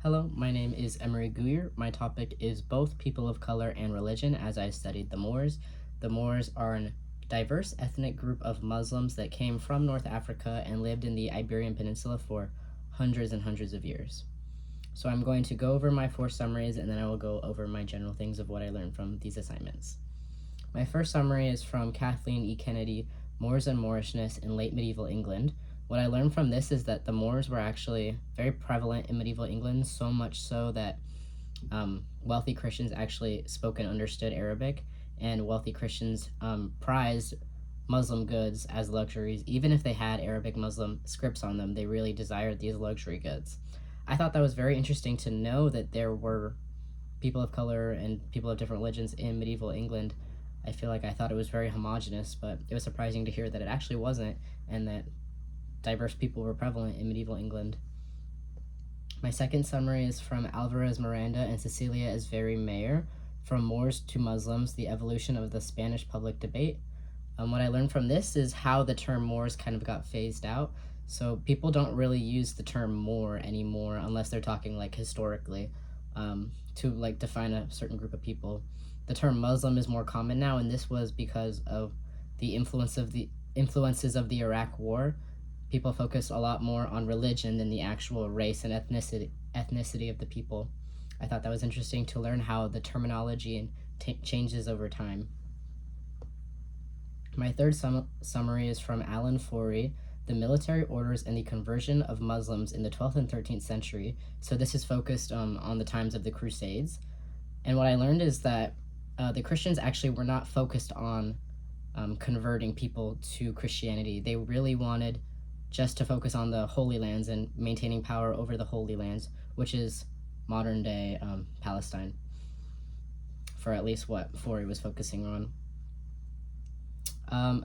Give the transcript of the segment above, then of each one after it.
Hello, my name is Emery Guyer. My topic is both people of color and religion as I studied the Moors. The Moors are a diverse ethnic group of Muslims that came from North Africa and lived in the Iberian Peninsula for hundreds and hundreds of years. So I'm going to go over my four summaries and then I will go over my general things of what I learned from these assignments. My first summary is from Kathleen E. Kennedy, Moors and Moorishness in Late Medieval England. What I learned from this is that the Moors were actually very prevalent in medieval England, so much so that wealthy Christians actually spoke and understood Arabic, and wealthy Christians prized Muslim goods as luxuries. Even if they had Arabic Muslim scripts on them, they really desired these luxury goods. I thought that was very interesting to know that there were people of color and people of different religions in medieval England. I feel like I thought it was very homogenous, but it was surprising to hear that it actually wasn't, and that diverse people were prevalent in medieval England. My second summary is from Alvarez Miranda and Cecilia Esveri Mayer, From Moors to Muslims, the Evolution of the Spanish Public Debate. What I learned from this is how the term Moors kind of got phased out. So people don't really use the term Moor anymore unless they're talking like historically to like define a certain group of people. The term Muslim is more common now, and this was because of the influences of the Iraq War. People focus a lot more on religion than the actual race and ethnicity of the people. I thought that was interesting to learn how the terminology changes over time. My third summary is from Alan Forey, The Military Orders and the Conversion of Muslims in the 12th and 13th century. So this is focused on the times of the Crusades. And what I learned is that the Christians actually were not focused on converting people to Christianity. They really wanted just to focus on the Holy Lands and maintaining power over the Holy Lands, which is modern day Palestine, for at least what Forey was focusing on.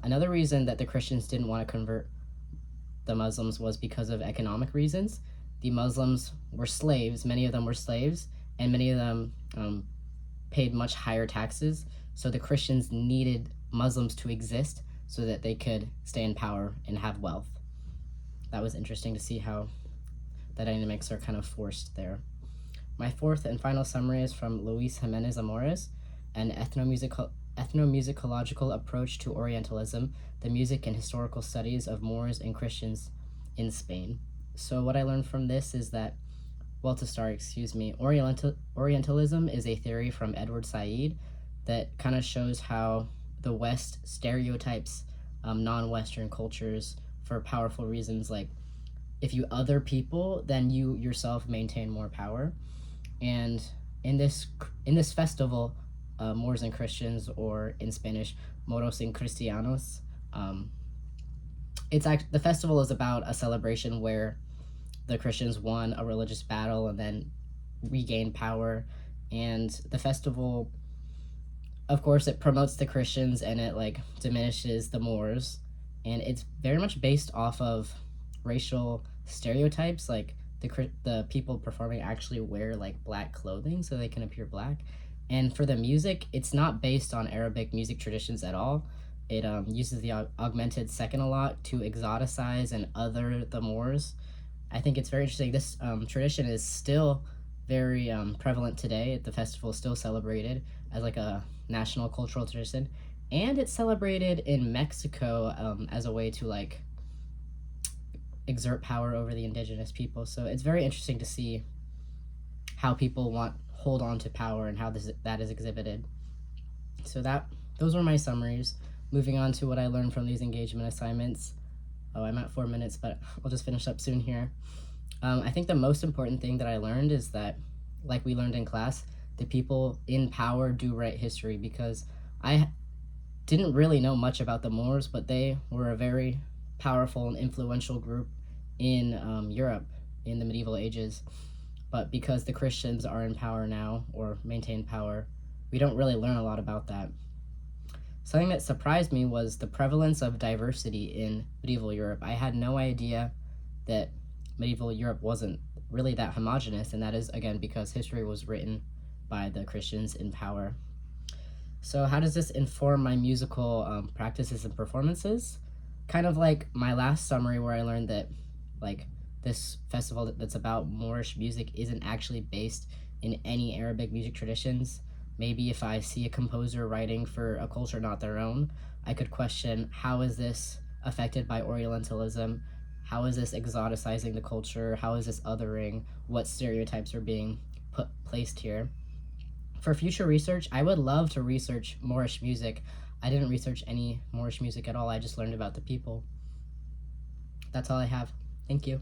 Another reason that the Christians didn't want to convert the Muslims was because of economic reasons. The Muslims were slaves, many of them were slaves, and many of them paid much higher taxes, so the Christians needed Muslims to exist so that they could stay in power and have wealth. That was interesting to see how the dynamics are kind of forced there. My fourth and final summary is from Luis Jimenez Amores, An Ethnomusicological Approach to Orientalism, the Music and Historical Studies of Moors and Christians in Spain. So what I learned from this is that, Orientalism is a theory from Edward Said that kind of shows how the West stereotypes non-Western cultures for powerful reasons, like if you other people, then you yourself maintain more power. And in this festival, Moors and Christians, or in Spanish, Moros y Cristianos, the festival is about a celebration where the Christians won a religious battle and then regained power. And the festival, of course, it promotes the Christians and it like diminishes the Moors. And it's very much based off of racial stereotypes, like the people performing actually wear like black clothing so they can appear black. And for the music, it's not based on Arabic music traditions at all. It uses the augmented second a lot to exoticize and other the Moors. I think it's very interesting. This tradition is still very prevalent today. The festival is still celebrated as like a national cultural tradition. And it's celebrated in Mexico as a way to like exert power over the indigenous people. So it's very interesting to see how people hold on to power and how that is exhibited. So those were my summaries. Moving on to what I learned from these engagement assignments. Oh, I'm at 4 minutes, but I'll just finish up soon here. I think the most important thing that I learned is that, like we learned in class, the people in power do write history, because I didn't really know much about the Moors, but they were a very powerful and influential group in Europe in the medieval ages. But because the Christians are in power now, or maintain power, we don't really learn a lot about that. Something that surprised me was the prevalence of diversity in medieval Europe. I had no idea that medieval Europe wasn't really that homogenous, and that is, again, because history was written by the Christians in power. So how does this inform my musical practices and performances? Kind of like my last summary, where I learned that like this festival that's about Moorish music isn't actually based in any Arabic music traditions. Maybe if I see a composer writing for a culture not their own, I could question, how is this affected by Orientalism? How is this exoticizing the culture? How is this othering? What stereotypes are being placed here? For future research, I would love to research Moorish music. I didn't research any Moorish music at all. I just learned about the people. That's all I have. Thank you.